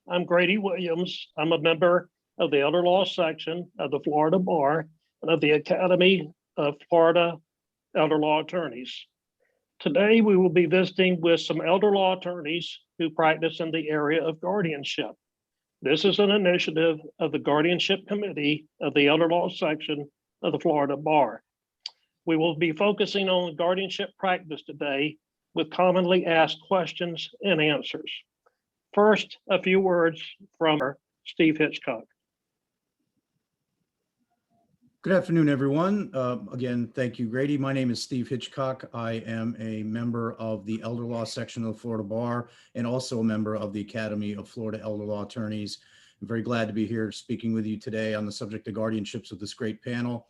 I'm Grady Williams. I'm a member of the Elder Law section of the Florida Bar and of the Academy of Florida Elder Law Attorneys. Today, we will be visiting with some elder law attorneys who practice in the area of guardianship. This is an initiative of the Guardianship Committee of the Elder Law section of the Florida Bar. We will be focusing on guardianship practice today with commonly asked questions and answers. First, a few words from Steve Hitchcock. Good afternoon, everyone. Again, thank you, Grady. My name is Steve Hitchcock. I am a member of the Elder Law section of the Florida Bar and also a member of the Academy of Florida Elder Law Attorneys. I'm very glad to be here speaking with you today on the subject of guardianships with this great panel.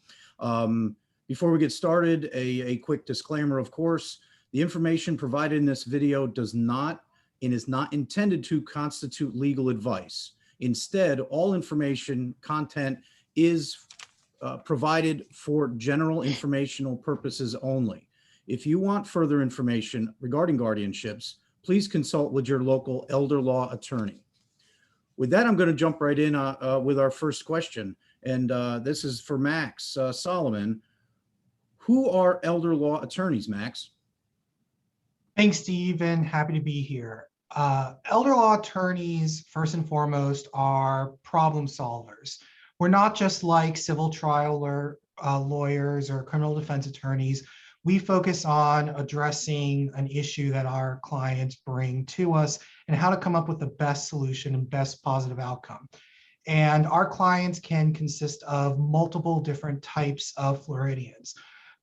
Before we get started, a quick disclaimer, of course. The information provided in this video does not and is not intended to constitute legal advice. Instead, all information content is provided for general informational purposes only. If you want further information regarding guardianships, please consult with your local elder law attorney. With that, I'm going to jump right in with our first question. And this is for Max Solomon. Who are elder law attorneys, Max? Thanks, Steve, and happy to be here. Elder law attorneys, first and foremost, are problem solvers. We're not just like civil trial or lawyers or criminal defense attorneys. We focus on addressing an issue that our clients bring to us and how to come up with the best solution and best positive outcome. And our clients can consist of multiple different types of Floridians.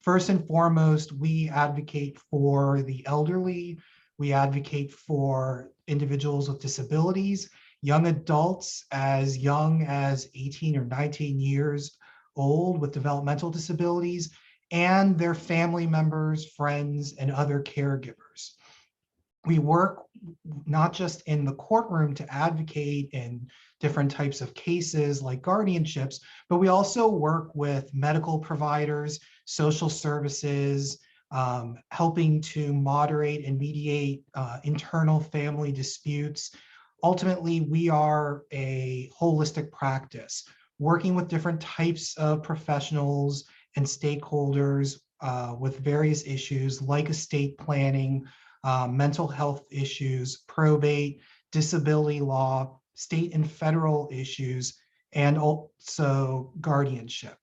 First and foremost, we advocate for the elderly. We advocate for individuals with disabilities, young adults as young as 18 or 19 years old with developmental disabilities, and their family members, friends, and other caregivers. We work not just in the courtroom to advocate in different types of cases like guardianships, but we also work with medical providers, social services, helping to moderate and mediate internal family disputes. Ultimately, we are a holistic practice, working with different types of professionals and stakeholders with various issues like estate planning, mental health issues, probate, disability law, state and federal issues, and also guardianship.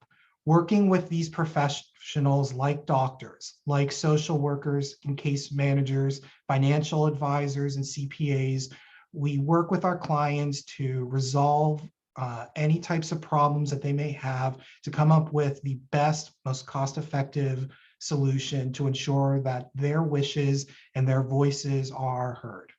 Working with these professionals like doctors, like social workers and case managers, financial advisors and CPAs, we work with our clients to resolve any types of problems that they may have to come up with the best, most cost-effective solution to ensure that their wishes and their voices are heard.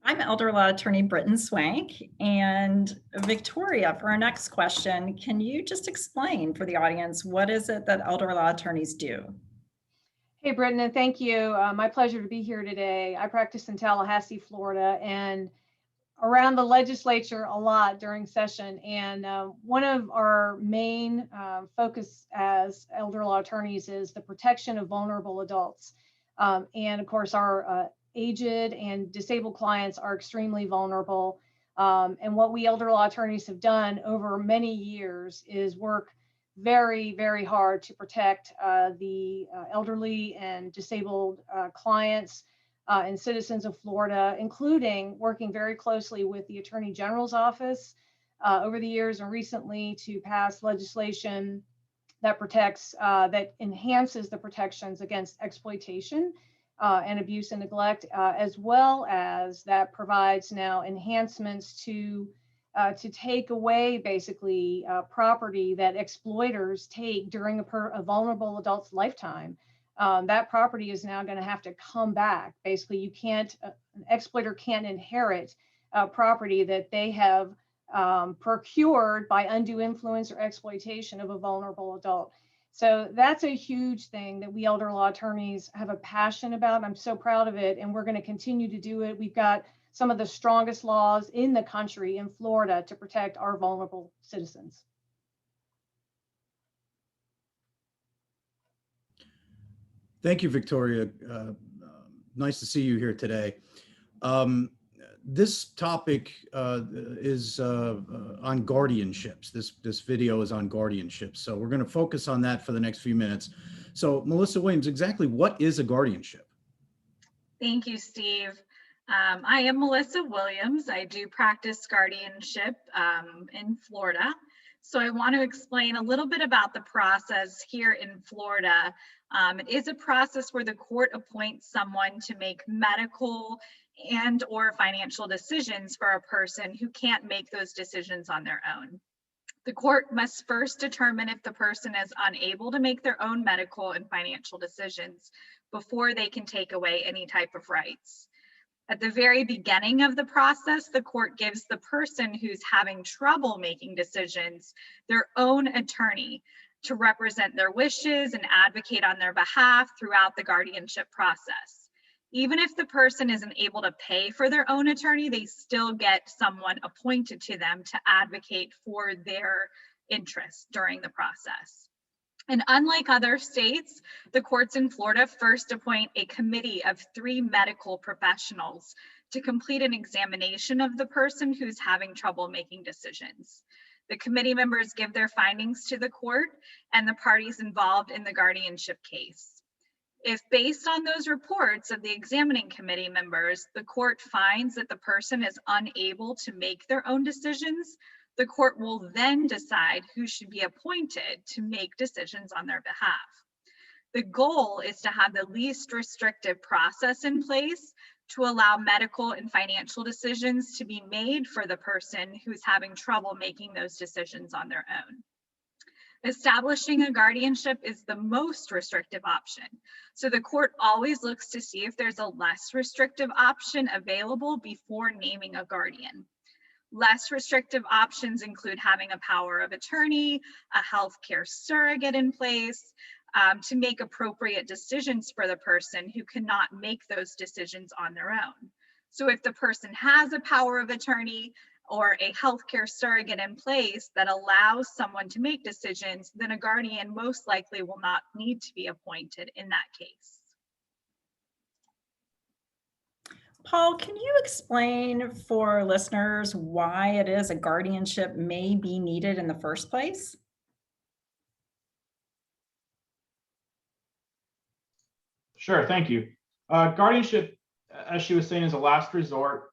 I'm elder law attorney Britton Swank, and Victoria, for our next question, can you just explain for the audience, what is it that elder law attorneys do? Hey, Britton, and thank you. My pleasure to be here today. I practice in Tallahassee, Florida, and around the legislature a lot during session. And one of our main focus as elder law attorneys is the protection of vulnerable adults. And of course, our aged and disabled clients are extremely vulnerable. And what we elder law attorneys have done over many years is work very, very hard to protect the elderly and disabled clients and citizens of Florida, including working very closely with the Attorney General's office over the years and recently to pass legislation that protects, that enhances the protections against exploitation and abuse and neglect, as well as that provides now enhancements to take away basically property that exploiters take during a vulnerable adult's lifetime. That property is now going to have to come back. Basically, you can't, an exploiter can't inherit property that they have procured by undue influence or exploitation of a vulnerable adult. So that's a huge thing that we elder law attorneys have a passion about. I'm so proud of it, and we're going to continue to do it. We've got some of the strongest laws in the country in Florida to protect our vulnerable citizens. Thank you, Victoria. Nice to see you here today. This topic is on guardianships. This video is on guardianships. So we're going to focus on that for the next few minutes. So Melissa Williams, exactly what is a guardianship? Thank you, Steve. I am Melissa Williams. I do practice guardianship in Florida. So I want to explain a little bit about the process here in Florida. It is a process where the court appoints someone to make medical and or financial decisions for a person who can't make those decisions on their own. The court must first determine if the person is unable to make their own medical and financial decisions before they can take away any type of rights. At the very beginning of the process, the court gives the person who's having trouble making decisions their own attorney to represent their wishes and advocate on their behalf throughout the guardianship process. Even if the person isn't able to pay for their own attorney, they still get someone appointed to them to advocate for their interests during the process. And unlike other states, the courts in Florida first appoint a committee of 3 medical professionals to complete an examination of the person who's having trouble making decisions. The committee members give their findings to the court and the parties involved in the guardianship case. If based on those reports of the examining committee members, the court finds that the person is unable to make their own decisions, the court will then decide who should be appointed to make decisions on their behalf. The goal is to have the least restrictive process in place to allow medical and financial decisions to be made for the person who's having trouble making those decisions on their own. Establishing a guardianship is the most restrictive option. So the court always looks to see if there's a less restrictive option available before naming a guardian. Less restrictive options include having a power of attorney, a healthcare surrogate in place to make appropriate decisions for the person who cannot make those decisions on their own. So if the person has a power of attorney or a healthcare surrogate in place that allows someone to make decisions, then a guardian most likely will not need to be appointed in that case. Paul, can you explain for listeners why it is a guardianship may be needed in the first place? Sure, thank you. Guardianship, as she was saying, is a last resort,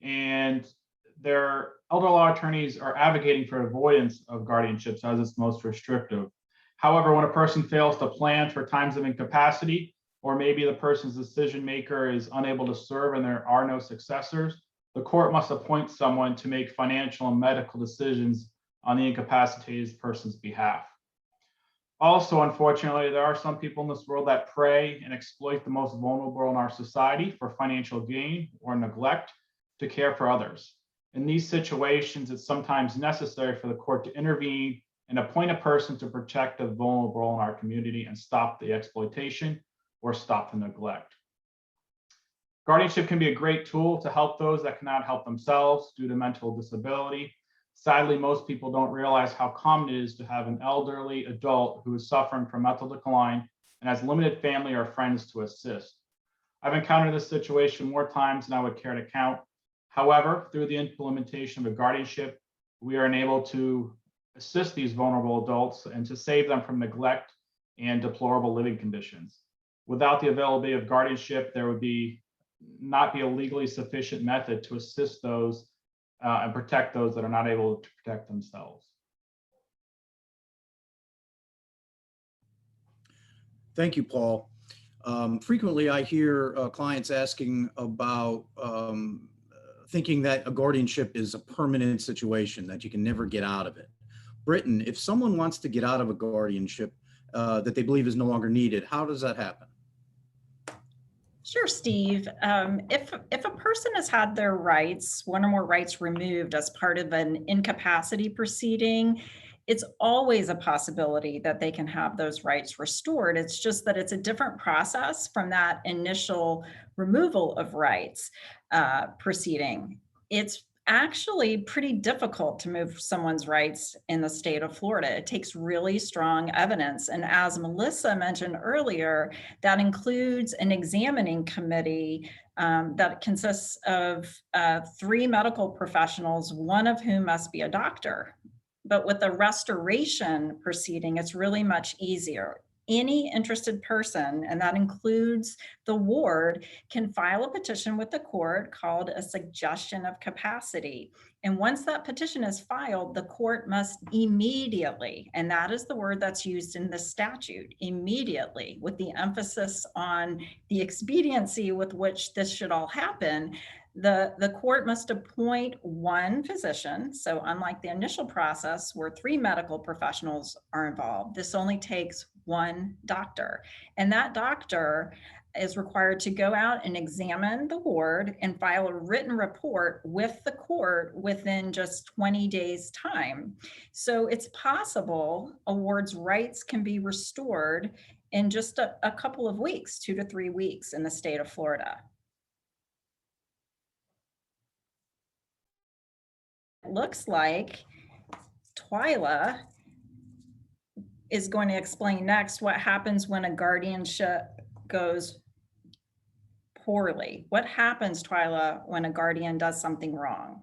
and their elder law attorneys are advocating for avoidance of guardianships as it's most restrictive. However, when a person fails to plan for times of incapacity, or maybe the person's decision maker is unable to serve and there are no successors, the court must appoint someone to make financial and medical decisions on the incapacitated person's behalf. Also, unfortunately, there are some people in this world that prey and exploit the most vulnerable in our society for financial gain or neglect to care for others. In these situations, it's sometimes necessary for the court to intervene and appoint a person to protect the vulnerable in our community and stop the exploitation or stop the neglect. Guardianship can be a great tool to help those that cannot help themselves due to mental disability. Sadly, most people don't realize how common it is to have an elderly adult who is suffering from mental decline and has limited family or friends to assist. I've encountered this situation more times than I would care to count. However, through the implementation of a guardianship, we are enabled to assist these vulnerable adults and to save them from neglect and deplorable living conditions. Without the availability of guardianship, there would not be a legally sufficient method to assist those and protect those that are not able to protect themselves. Thank you, Paul. Frequently, I hear clients asking about thinking that a guardianship is a permanent situation, that you can never get out of it. Britton, if someone wants to get out of a guardianship that they believe is no longer needed, how does that happen? Sure, Steve. If a person has had their rights, one or more rights removed as part of an incapacity proceeding, it's always a possibility that they can have those rights restored. It's just that it's a different process from that initial removal of rights proceeding. It's actually pretty difficult to move someone's rights in the state of Florida. It takes really strong evidence. And as Melissa mentioned earlier, that includes an examining committee that consists of 3 medical professionals, one of whom must be a doctor. But with a restoration proceeding, it's really much easier. Any interested person, and that includes the ward, can file a petition with the court called a suggestion of capacity. And once that petition is filed, the court must immediately, and that is the word that's used in the statute, immediately, with the emphasis on the expediency with which this should all happen. The court must appoint 1 physician. So unlike the initial process where 3 medical professionals are involved, this only takes 1 doctor. And that doctor is required to go out and examine the ward and file a written report with the court within just 20 days' time. So it's possible a ward's rights can be restored in just a couple of weeks, 2 to 3 weeks in the state of Florida. It looks like Twyla is going to explain next what happens when a guardianship goes poorly. What happens, Twyla, when a guardian does something wrong?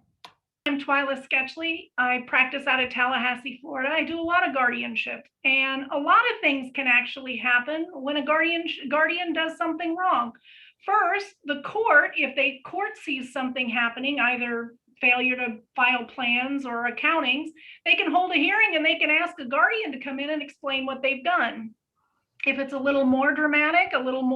I'm Twyla Sketchley. I practice out of Tallahassee, Florida. I do a lot of guardianship, and a lot of things can actually happen when a guardian does something wrong. First, the court, if the court sees something happening, either failure to file plans or accountings, they can hold a hearing and they can ask a guardian to come in and explain what they've done. If it's a little more dramatic, a little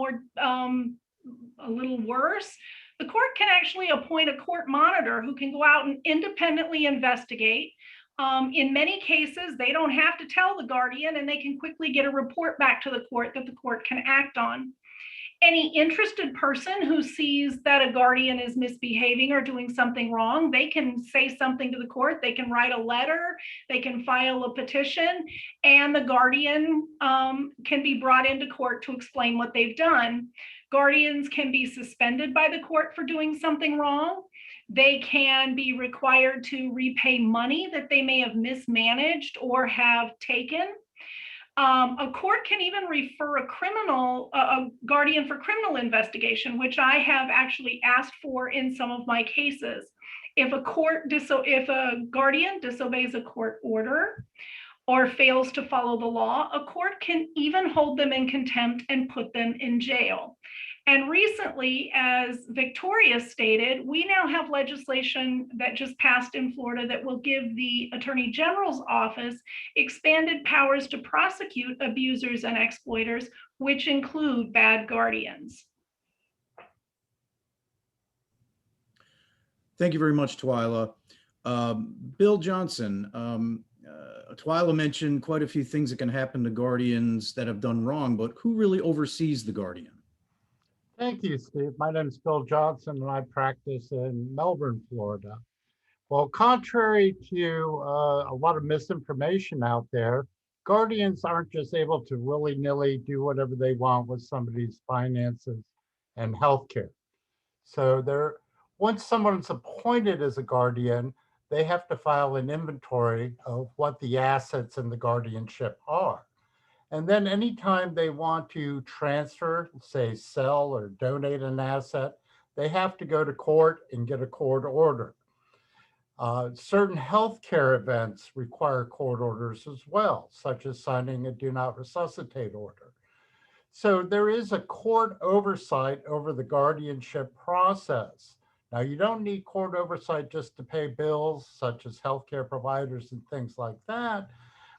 worse, the court can actually appoint a court monitor who can go out and independently investigate. In many cases, they don't have to tell the guardian, and they can quickly get a report back to the court that the court can act on. Any interested person who sees that a guardian is misbehaving or doing something wrong, they can say something to the court, they can write a letter, they can file a petition, and the guardian can be brought into court to explain what they've done. Guardians can be suspended by the court for doing something wrong. They can be required to repay money that they may have mismanaged or have taken. A court can even refer a guardian for criminal investigation, which I have actually asked for in some of my cases. If a guardian disobeys a court order or fails to follow the law, a court can even hold them in contempt and put them in jail. And recently, as Victoria stated, we now have legislation that just passed in Florida that will give the Attorney General's office expanded powers to prosecute abusers and exploiters, which include bad guardians. Thank you very much, Twyla. Bill Johnson, Twyla mentioned quite a few things that can happen to guardians that have done wrong, but who really oversees the guardian? Thank you, Steve. My name is Bill Johnson, and I practice in Melbourne, Florida. Well, contrary to a lot of misinformation out there, guardians aren't just able to willy-nilly do whatever they want with somebody's finances and healthcare. So once someone's appointed as a guardian, they have to file an inventory of what the assets in the guardianship are. And then anytime they want to transfer, say, sell or donate an asset, they have to go to court and get a court order. Certain healthcare events require court orders as well, such as signing a do not resuscitate order. So there is a court oversight over the guardianship process. Now, you don't need court oversight just to pay bills, such as healthcare providers and things like that.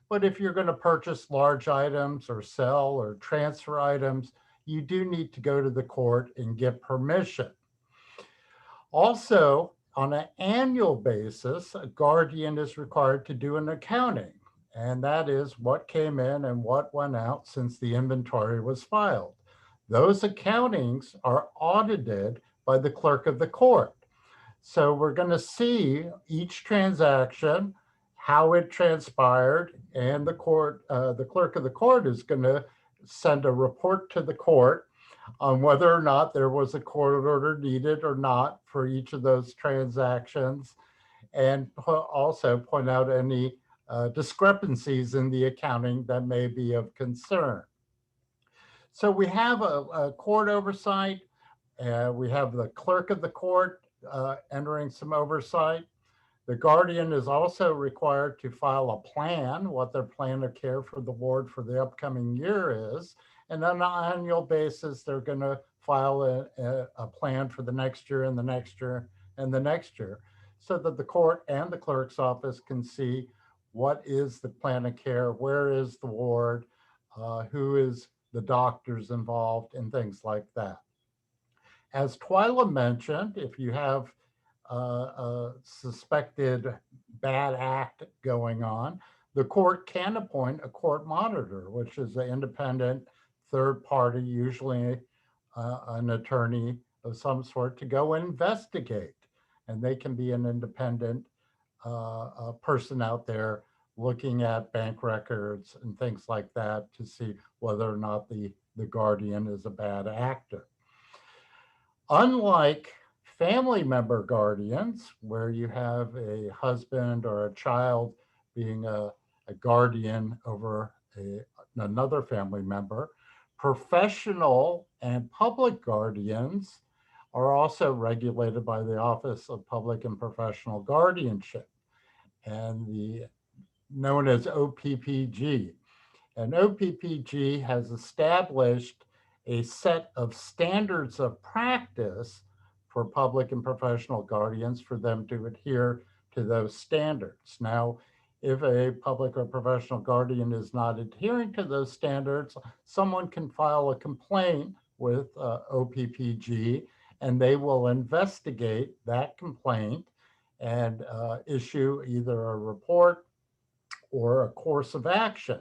But if you're going to purchase large items or sell or transfer items, you do need to go to the court and get permission. Also, on an annual basis, a guardian is required to do an accounting, and that is what came in and what went out since the inventory was filed. Those accountings are audited by the clerk of the court. So we're going to see each transaction, how it transpired, and the clerk of the court is going to send a report to the court on whether or not there was a court order needed or not for each of those transactions. and also point out any discrepancies in the accounting that may be of concern. So we have a court oversight. We have the clerk of the court entering some oversight. The guardian is also required to file a plan, what their plan of care for the ward for the upcoming year is. And on an annual basis, they're going to file a plan for the next year and the next year and the next year, so that the court and the clerk's office can see what is the plan of care, where is the ward, who is the doctors involved, and things like that. As Twyla mentioned, if you have a suspected bad act going on, the court can appoint a court monitor, which is an independent third party, usually an attorney of some sort, to go investigate. And they can be an independent person out there looking at bank records and things like that to see whether or not the guardian is a bad actor. Unlike family member guardians, where you have a husband or a child being a guardian over another family member, professional and public guardians are also regulated by the Office of Public and Professional Guardianship, and known as OPPG. And OPPG has established a set of standards of practice for public and professional guardians for them to adhere to those standards. Now, if a public or professional guardian is not adhering to those standards, someone can file a complaint with OPPG, and they will investigate that complaint and issue either a report or a course of action.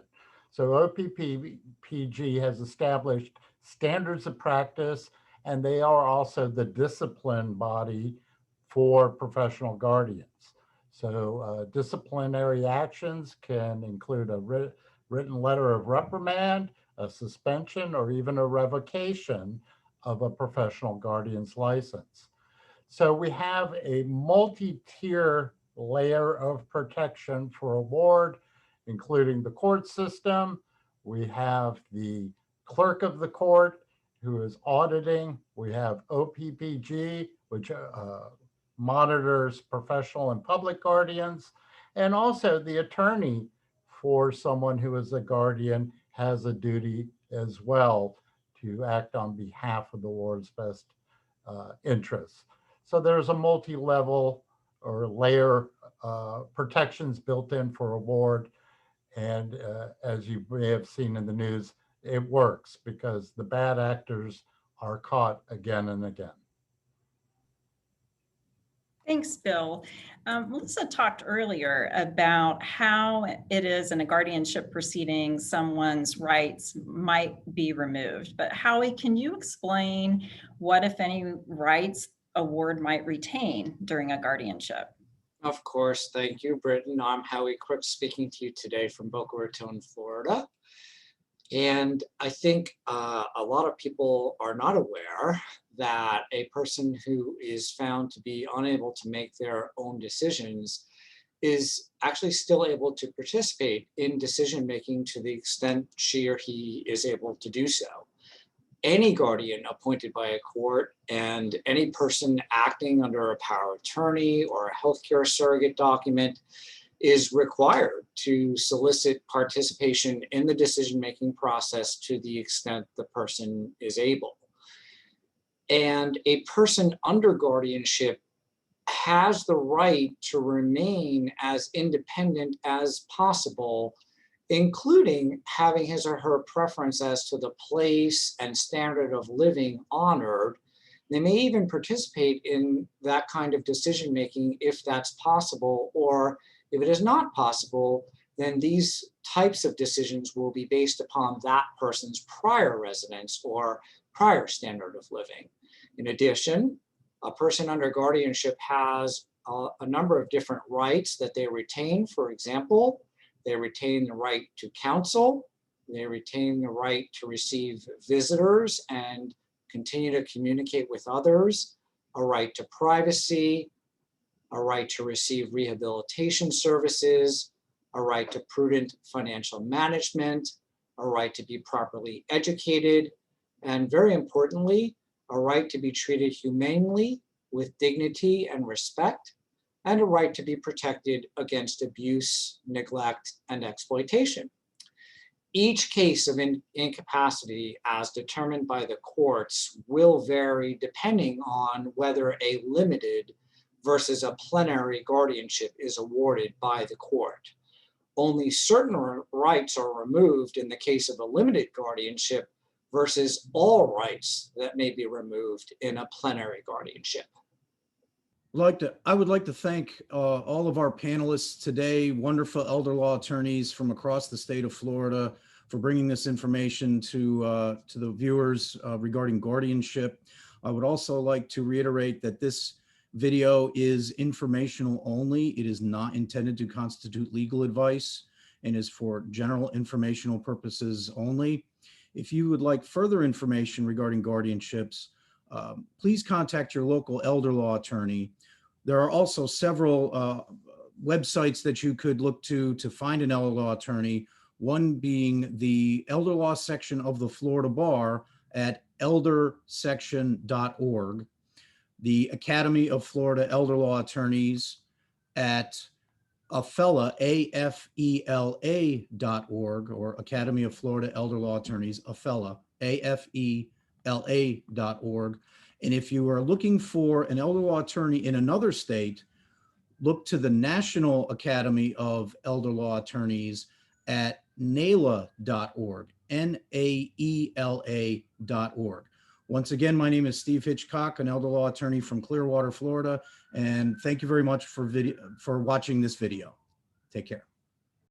So OPPG has established standards of practice, and they are also the discipline body for professional guardians. So disciplinary actions can include a written letter of reprimand, a suspension, or even a revocation of a professional guardian's license. So we have a multi-tier layer of protection for a ward, including the court system. We have the clerk of the court who is auditing. We have OPPG, which monitors professional and public guardians, and also the attorney for someone who is a guardian has a duty as well to act on behalf of the ward's best interests. So there's a multi-level or layer protections built in for a ward. And as you may have seen in the news, it works because the bad actors are caught again and again. Thanks, Bill. Melissa talked earlier about how it is in a guardianship proceeding, someone's rights might be removed. But Howie, can you explain what, if any, rights a ward might retain during a guardianship? Of course, thank you, Britton. I'm Howie Krooks speaking to you today from Boca Raton, Florida. And I think a lot of people are not aware that a person who is found to be unable to make their own decisions is actually still able to participate in decision-making to the extent she or he is able to do so. Any guardian appointed by a court and any person acting under a power of attorney or a healthcare surrogate document is required to solicit participation in the decision-making process to the extent the person is able. And a person under guardianship has the right to remain as independent as possible, including having his or her preference as to the place and standard of living honored. They may even participate in that kind of decision-making if that's possible, or if it is not possible, then these types of decisions will be based upon that person's prior residence or prior standard of living. In addition, a person under guardianship has a number of different rights that they retain. For example, they retain the right to counsel, they retain the right to receive visitors and continue to communicate with others, a right to privacy, a right to receive rehabilitation services, a right to prudent financial management, a right to be properly educated, and very importantly, a right to be treated humanely with dignity and respect, and a right to be protected against abuse, neglect, and exploitation. Each case of incapacity as determined by the courts will vary depending on whether a limited versus a plenary guardianship is awarded by the court. Only certain rights are removed in the case of a limited guardianship versus all rights that may be removed in a plenary guardianship. I would like to thank all of our panelists today, wonderful elder law attorneys from across the state of Florida, for bringing this information to the viewers regarding guardianship. I would also like to reiterate that this video is informational only. It is not intended to constitute legal advice and is for general informational purposes only. If you would like further information regarding guardianships, please contact your local elder law attorney. There are also several websites that you could look to find an elder law attorney, one being the elder law section of the Florida Bar at eldersection.org, the Academy of Florida Elder Law Attorneys at AFELA, AFELA.org, or Academy of Florida Elder Law Attorneys, AFELA, AFELA.org. And if you are looking for an elder law attorney in another state, look to the National Academy of Elder Law Attorneys at NAELA.org, NAELA.org. Once again, my name is Steve Hitchcock, an elder law attorney from Clearwater, Florida, and thank you very much for watching this video. Take care.